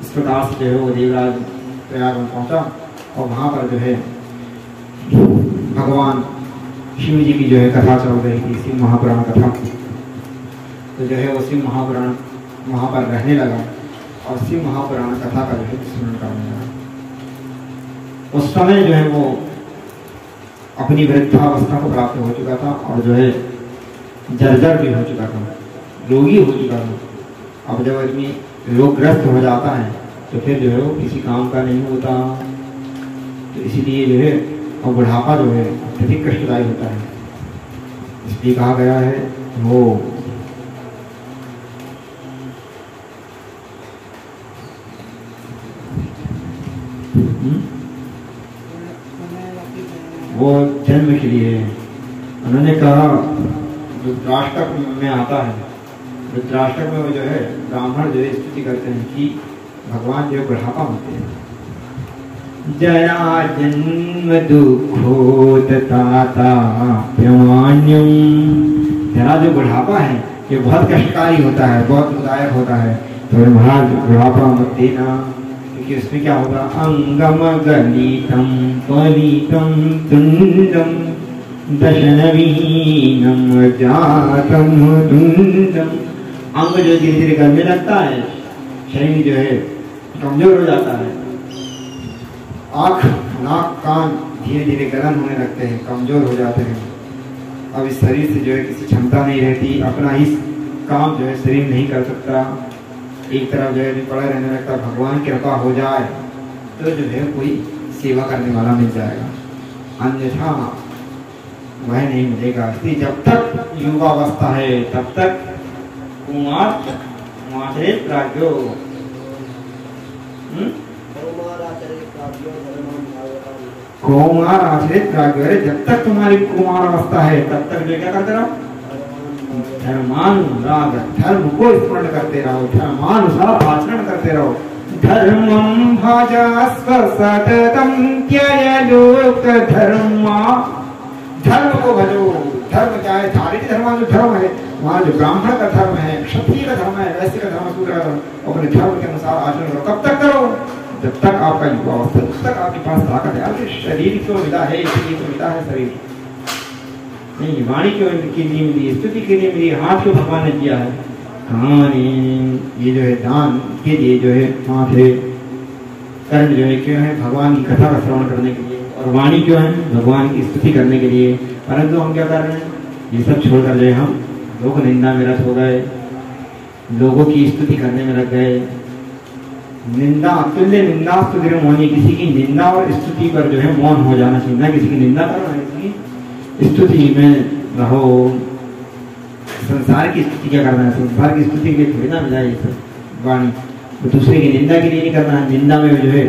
इस प्रकार से जो है वो देवराज प्रयाग में पहुँचा और वहाँ पर जो है भगवान शिव जी की जो है कथा चल रही थी, शिव महापुराण कथा। तो जो है वो शिव महापुराण वहाँ पर रहने लगा और शिव महापुराण कथा का जो है स्मरण करने लगा। उस समय जो है वो अपनी वृद्धावस्था को प्राप्त हो चुका था और जो है जर्जर भी हो चुका था, रोगी हो चुका था। अब जब आदमी रोगग्रस्त हो जाता है तो फिर जो है वो किसी काम का नहीं होता। तो इसीलिए जो है और बुढ़ापा जो है अत्यधिक कष्टदायी होता है। इसलिए कहा गया है वो जन्म के लिए उन्होंने कहा, रुद्राष्टक में आता है, रुद्राष्टक में वो जो है ब्राह्मण जो है स्तुति करते हैं कि भगवान जो बुढ़ापा होते हैं। जरा जन्म दुखोत्ताता प्यमान्यम, जरा जो बुढ़ापा है ये बहुत कष्टकारी होता है, बहुत दुखदायक होता है। तो महाराज बुढ़ापा मत देना, क्योंकि उसमें क्या होगा, अंगम गलितम पलितम तुंडम दशनवीनम जातम तुंडम। अंग जो धीरे धीरे गलने लगता है, शरीर जो है कमजोर हो जाता है, आँख नाक कान धीरे धीरे गलन होने लगते हैं, कमजोर हो जाते हैं। अब इस शरीर से जो है किसी क्षमता नहीं रहती, अपना ही काम जो है शरीर नहीं कर सकता, एक तरफ जो है पड़ा रहने लगता। भगवान की कृपा हो जाए तो जो है कोई सेवा करने वाला मिल जाएगा, अन्यथा वह नहीं मिलेगा। इसलिए जब तक युवावस्था है तब तक कुमार प्राज्ञो कुमार आश्रित प्राज्ञ, जब तक तुम्हारी कुमार अवस्था है तब तक जो क्या करते रहो, धर्मानुराग, धर्म को स्मरण करते रहो, धर्मानुसार आचरण करते रहो। धर्मं भजस्व सततं त्यज लोक धर्मा, धर्म को भजो। धर्म क्या है, चारित्र धर्म जो धर्म है, वहाँ जो ब्राह्मण का धर्म है, क्षत्रिय का धर्म है, वैश्य का धर्म, शूद्र का धर्म, अपने धर्म के अनुसार आचरण करो। कब तक करो, जब तक आपका युवावस्था, जब तक आपके पास ताकत है। आपके शरीर क्यों मिला है, इसलिए तो मिला है शरीर, नहीं वाणी क्यों के लिए मिली, स्तुति के लिए मिली, हाथ क्यों भगवान ने दिया है, कान ये जो है दान के लिए जो है हाथ है, कर्ण जो है क्यों है, भगवान की कथा का श्रवण करने के लिए, और वाणी क्यों है, भगवान की स्तुति करने के लिए। परंतु हम क्या कर रहे हैं, ये सब छोड़कर जो है हम लोग निंदा में रत हो गए, लोगों की स्तुति करने में लग गए। निंदा तुल्य निंदा स्तुति मौनी, किसी की निंदा और स्तुति पर जो है मौन हो जाना चाहिए, ना किसी की निंदा करना है, किसी स्तुति में रहो। संसार की स्तुति क्या करना है, संसार की स्तुति के लिए थोड़ी ना मिला ये सब वाणी, तो दूसरे की निंदा के लिए नहीं करना है। निंदा में जो है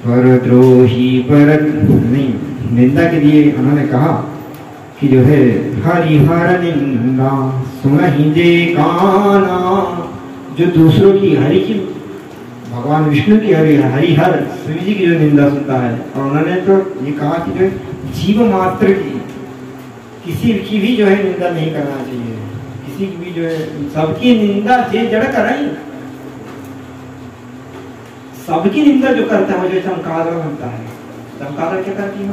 परद्रोही परत नहीं, निंदा के लिए उन्होंने कहा कि जो है हरिहर निंदा सुनहि जे काना, जो दूसरों की हरि की, भगवान विष्णु की हरिहर शिव जी की जो निंदा सुनता है। और उन्होंने तो ये कहा कि जो जीव मात्र की किसी की भी जो है निंदा नहीं करना चाहिए, किसी की भी जो है, सबकी निंदा जे जड़ कराई, सबकी निंदा जो करता है वो जो चमकादड़ बनता है। चमकादड़ क्या करती है,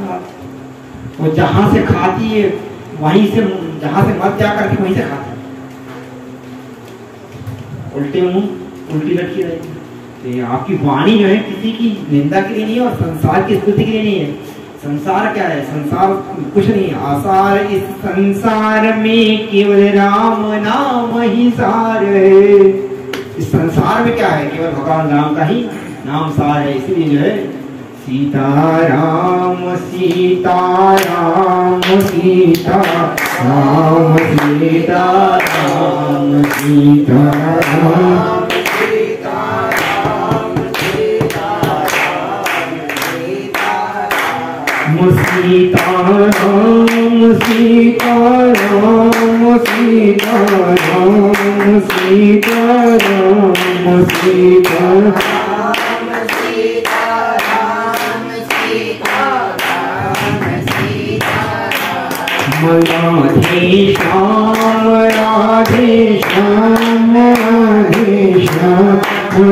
वो जहां से खाती है वहीं से, जहां से मत जा करके वहीं से खाती है, उल्टे मुंह उल्टी लटकी रहेगी। तो ये आपकी वाणी जो है किसी की निंदा के लिए नहीं है और संसार की स्तुति के लिए नहीं है। संसार क्या है? संसार कुछ नहीं, आसार इस संसार में केवल राम नाम ही सार है। इस संसार में क्या है? केवल भगवान राम का ही नाम सार है। इसलिए जो है सीताराम सीताराम सीताराम सीताराम सीताराम सीताराम सीताराम सीताराम सीताराम सीताराम राधे श्याम राधे श्याम राधे श्याम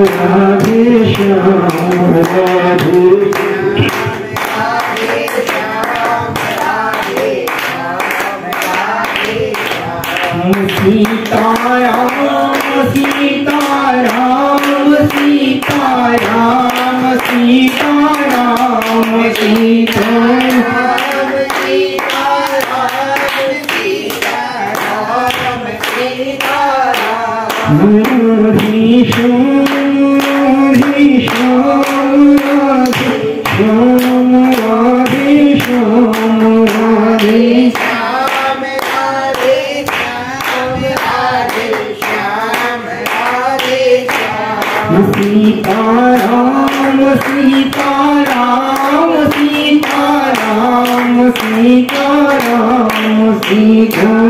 राधे श्याम राधे सीताराम सीताराम सीताराम सीताराम सीताराम राधे श्याम राधे श्याम राधे श्याम राधे सीताराम सीताराम सीताराम सीताराम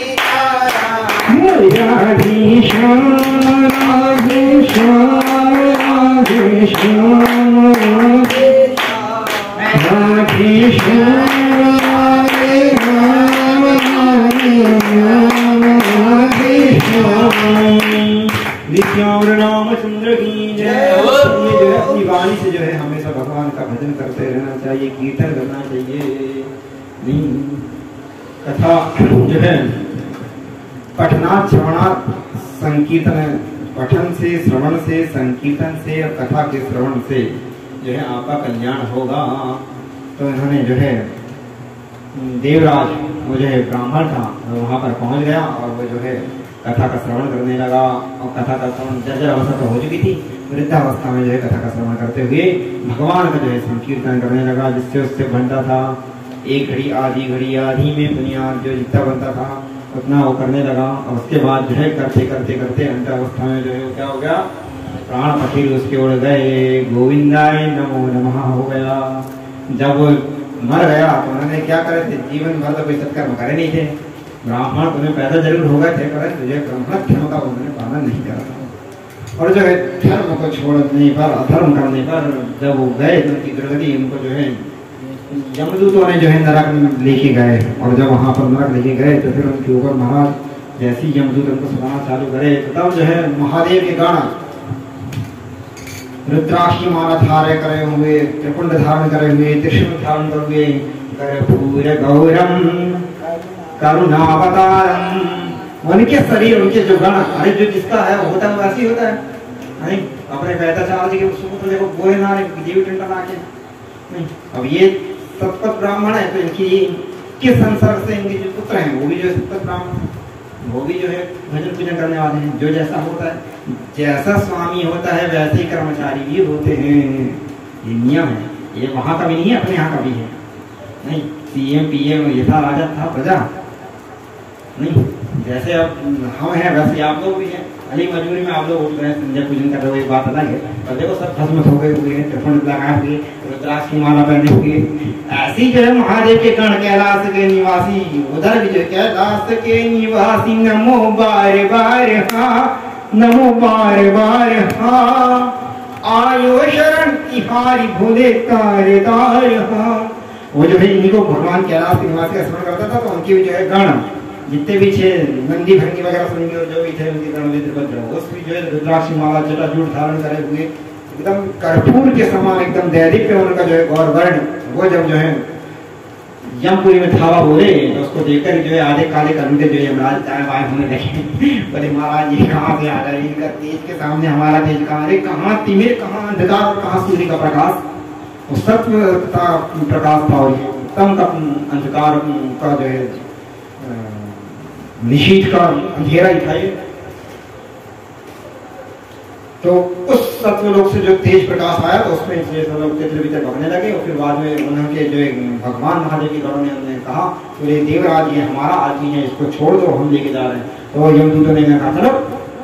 सीताराम राधे श्याम राधे श्याम राधे श्याम राधे श्याम श्याम रामचंद्र की जय। ये जो है अपनी वाणी से जो है हमेशा भगवान का भजन करते रहना चाहिए, कीर्तन करना चाहिए। नहीं कथा जो है पठनात् श्रवणात् संकीर्तन, पठन से श्रवण से संकीर्तन से और कथा के श्रवण से जो है आपका कल्याण होगा। तो इन्होंने जो है देवराज वो जो है ब्राह्मण था वहां पर पहुंच गया और वो जो है कथा का श्रवण करने लगा। और कथा का श्रवण जर्जर अवस्था तो हो चुकी थी, वृद्धावस्था में जो है कथा का श्रवण करते हुए भगवान का जो है संकीर्तन करने लगा, जिससे उससे बनता था एक घड़ी आधी में बुनियाद जो जितना बनता था उतना वो करने लगा। और उसके बाद जो है करते करते करते अंतरावस्था में जो है क्या हो गया, प्राण पखेरु उसके उड़ गए, गोविंदाय नमो नमः हो गया। जब वो मर गया तो उन्होंने क्या करे थे, जीवन भर तो कोई सत्कर्म करे नहीं थे। ब्राह्मण तुम्हें पैदा जरूर हो गए थे पर तुझे ब्रह्मत्व का उन्होंने पालन नहीं करा था। और जो है धर्म को छोड़ने पर अधर्म करने पर जब वो गए तो उनकी दुर्गति, उनको जो है यमदूतों ने जो है नरक लेके गए। और जब वहां पर नरक लेके गए तो फिर उनके ऊपर महाराज जैसी यमदूत उनको सुनाना चालू करे तो तब जो है महादेव के गण रुद्राक्ष की माला धारण करे हुए, त्रिपुंड धारण करे हुए, त्रिशूल धारण करे हुए, कर्पूर गौरम करुणावतारम, उनके शरीर उनके जो गण, अरे जो जिसका है वो होता है वैसे ही होता है। नहीं अपने वैदाचार्य जी के सुपुत्र देखो गोहे ना जीव टंटा लाके नहीं। अब ये सतपथ ब्राह्मण है तो इनकी किस संसर्ग से इनके जो पुत्र हैं वो भी जो सतपथ ब्राह्मण, वो भी जो है भजन पूजन करने वाले हैं। जो जैसा होता है, जैसा स्वामी होता है वैसे ही कर्मचारी भी होते हैं। ये नियम है, ये वहां का भी नहीं है, अपने यहाँ का भी है। नहीं सीएम पीएम यथा राजा था प्रजा, नहीं जैसे अब हम हैं वैसे आप लोग भी हैं। अली मजबूरी में आप लोग उठ रहे हैं, संजय पूजन कर रहे हो, एक बात अलग है। और देखो सब भस्म हो गए हुए हैं, त्रिपुंड लगाए हुए, रुद्राक्ष की माला पहने हुए। ऐसी जो है महादेव के गण कैलाश के निवासी, उधर भी जो कैलाश के निवासी नमो बार बार हाँ, नमो बार बार हाँ, आयो शरण तिहारी भोले तारेदार हाँ। वो जो है इन्हीं को भगवान कैलाश के निवासी का स्मरण करता था तो उनकी भी जो है गण जितने भी थे नंदी भंगी वगैरह सुनेंगे और जो भी थे उनके गण वीरभद्र, उसकी जो है रुद्राक्ष माला जटाजूट धारण करे हुए एकदम कर्पूर के समान एकदम दैदीप्य उनका जो है गौर वर्ण, वो जब जो है यमपुरी में थावा बोले तो उसको देखकर जो है आधे काले कलूटे जो यमराज दाएं बाएं होने लगे। बोले महाराज ये कहाँ से आ रहा है, इनका तेज के सामने हमारा तेज कहाँ, अरे कहाँ तिमिर, कहाँ अंधकार और कहाँ सूर्य का प्रकाश। वो सत्य का प्रकाश था और उत्तम का अंधकार का जो है निशीथ का अंधेरा ही था ये। तो उस सत्वलोक से जो तेज प्रकाश आया तो उसमें इसलिए सब लोग तितर बितर भगने लगे। और फिर बाद में उन्होंने जो भगवान महादेव की गणों ने उन्हें कहा बोले देवराज ये हमारा आदमी है, इसको छोड़ दो, हम लेके जा रहे हैं। तो यमदूतों ने कहा चलो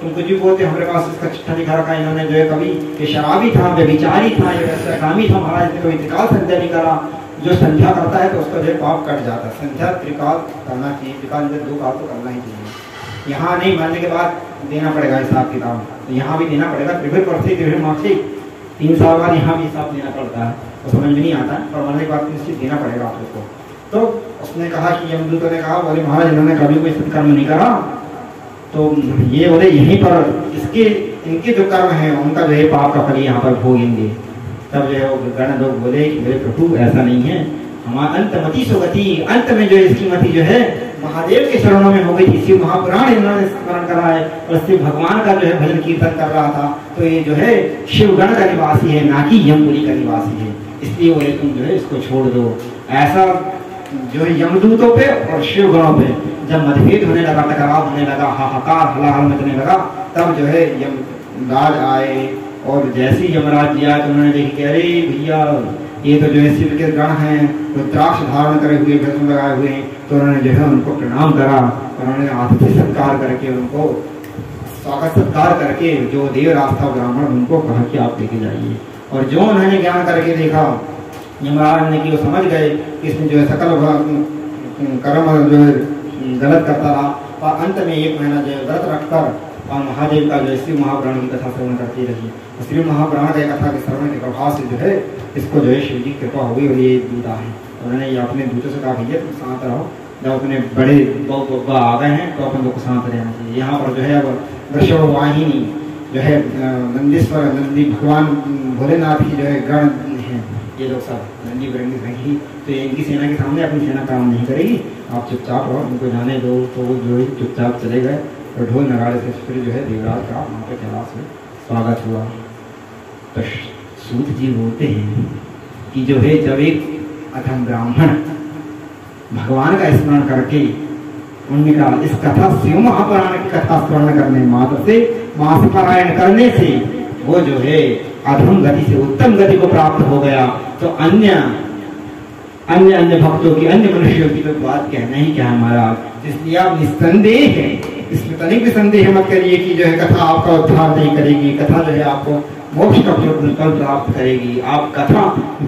तुम कुछ भी बोलते, हमारे पास इसका चिट्ठा लिखा रखा। इन्होंने जो है कभी ये शराबी था, व्यभिचारी था, ये कामी था, महाराज ने कभी त्रिकाल संध्या नहीं करा। जो संध्या करता है तो उसका जो पाप कट जाता है। संध्या त्रिकाल करना चाहिए, त्रिकाल में 2 काल तो करना ही चाहिए। यहाँ नहीं मानने के बाद देना पड़ेगा हिसाब किताब, तो यहाँ भी देना पड़ेगा। त्रिभुज पर्ची त्रिभुज मार्क्सी 3 साल बाद यहाँ भी हिसाब देना पड़ता है, तो समझ में नहीं आता है, पर मानने के बाद निश्चित देना पड़ेगा आप लोग को। तो उसने कहा कि यमदूतों ने कहा बोले महाराज इन्होंने कभी कोई सत्कर्म नहीं करा, तो ये बोले यहीं पर इसके इनके जो कर्म है उनका जो है पाप का फल यहाँ पर भोगेंगे। तब जो है वो गण लोग बोले कि मेरे प्रभु ऐसा नहीं है, हमारा अंतमति सुगति, अंत में जो इसकी मति जो है महादेव के शरणों में हो गई थी। शिव महापुराण इन्होंने स्मरण करा है और शिव भगवान का जो है भजन कीर्तन कर रहा था। तो ये जो है शिवगण का निवासी है, ना कि यमपुरी का निवासी है, इसलिए बोले तुम जो है इसको छोड़ दो। ऐसा जो है यमदूतों पे और शिवगणों पे जब मतभेद होने लगा, टकराव होने लगा, हाहाकार हलाहल मचने लगा, तब जो है यमराज आए। और जैसे ही यमराज जी आए तो उन्होंने देखी कि अरे भैया ये तो जो है शिव के गण हैं, रुद्राक्ष धारण करे हुए, भस्म लगाए हुए हैं। तो उन्होंने जो है उनको प्रणाम करा, उन्होंने आतिथ्य सत्कार करके उनको स्वागत सत्कार करके जो देवराज था ब्राह्मण उनको कहा कि आप लेके जाइए। और जो उन्होंने ज्ञान करके देखा यमराज ने कि वो समझ गए कि इसमें जो है सकल कर्म जो है गलत करता रहा, और अंत में 1 महीना जो है व्रत रखकर और महादेव का जो है शिव महापुराण की कथा श्रवण करती रही। शिव महापुराण की कथा के श्रवण के प्रभाव से जो है इसको जो है शिव जी कृपा हो गई और ये दूता है। उन्होंने ये अपने दूतों से कहा भैया तुम शांत रहो, जब अपने बड़े बब्बा आ गए हैं तो अपन लोग को शांत रहना चाहिए। यहाँ पर जो है अब वृषभवाहिनी जो है नंदीश्वर, नंदी भगवान भोलेनाथ की जो है गण हैं, ये लोग सब नंदी बरंगी रहेंगी। तो इनकी सेना के सामने अपनी सेना काम नहीं करेगी, आप चुपचाप रहो, उनको जाने दो। तो वो जो है चुपचाप चले गए और ढोल नगाड़े से फिर जो है देवराज का वहाँ पे कैलाश में स्वागत हुआ। तो सूत जी बोलते हैं कि जो है जब एक अधम ब्राह्मण भगवान का स्मरण करके उनका इस कथा शिव महापुराण की कथा स्मरण करने मात्र से, मास पारायण करने से वो जो है अधम गति से उत्तम गति को प्राप्त हो गया, तो अन्य भक्तों की, अन्य मनुष्यों की तो बात कहना ही क्या है महाराज। इसलिए आप निस्संदेह है, इसमें तनिक भी संदेह मत करिए कि जो है कथा आपका उद्धार नहीं करेगी, कथा जो है आपको मोक्ष का फल प्राप्त करेगी। आप कथा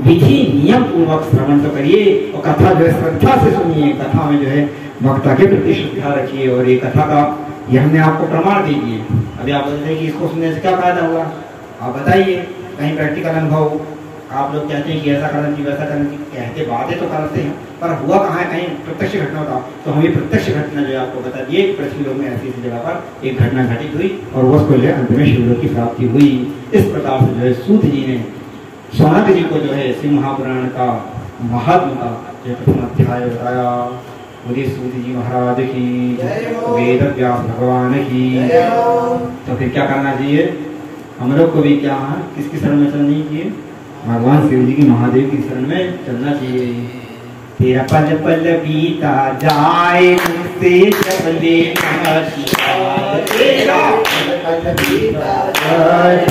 विधि नियम पूर्वक श्रवण तो करिए और कथा जो है श्रद्धा से सुनिए, कथा में जो है वक्ता के प्रति श्रद्धा रखिए। और ये कथा का ये हमने आपको प्रमाण दे दिए। अभी आप बोलते हैं कि इसको सुनने से क्या फायदा हुआ, आप बताइए, कहीं प्रैक्टिकल अनुभव। आप लोग कहते हैं कि ऐसा करना चाहिए, वैसा करना चाहिए, कहते बातें तो करते हैं, पर हुआ कहाँ है, कहीं प्रत्यक्ष घटना होता। तो हम ये प्रत्यक्ष घटना जो है आपको बता दिए कि पृथ्वी लोक में ऐसी जगह पर एक घटना घटित हुई और उसको जो है अंत में शिवलोक की प्राप्ति हुई। इस प्रकार से जो है सूत जी ने सौनक जी को जो है शिव महापुराण का महात्म का जो प्रथम अध्याय बताया। बोलिए सूत जी महाराज की, वेद व्यास भगवान की। तो फिर क्या करना चाहिए हम लोग को भी, क्या है किसकी शरण में चलनी चाहिए, भगवान शिव जी की, महादेव की शरण में चलना चाहिए। तेरा पल पल बीता जाए मुझसे जब ले नमः शिवाय, तेरा पल पल बीता जाए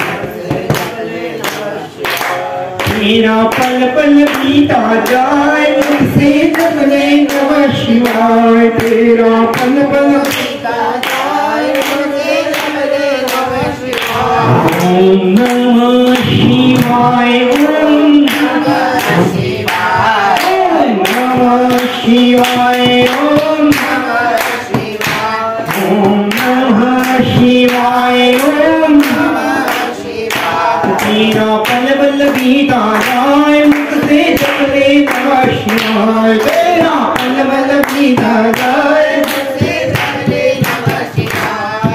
मेरा पल पल बीता जाए मुझसे जब ले नमः शिवाय, तेरा पल पल बीता जाए मुझसे जब ले नमः शिवाय। ओम नमः शिवाय, ओम नमः शिवाय, ओम नमः शिवाय, ओम नमः शिवाय, ओम नमः शिवाय, ओम नमः शिवाय। तेरा पल पल बीता जाए मुझसे जब ले नमः शिवाय, तेरा पल पल बीता जाए मुझसे जब ले नमः शिवाय।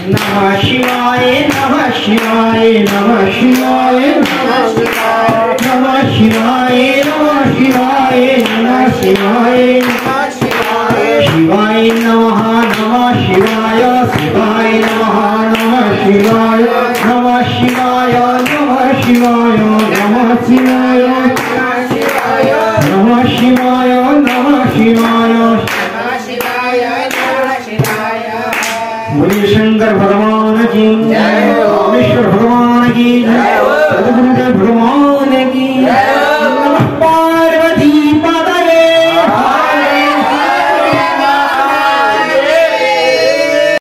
नमः शिवाय, नमः शिवाय, नमः शिवाय, नमः शिवाय, नमः शिवाय, नमः शिवाय, नमः शिवाय। नमः शिवाय नमः शिवाय बोलिए शंकर भगवान की जय, रामेश्वर भगवान की जय, सद्गुरुदेव भगवान की जय।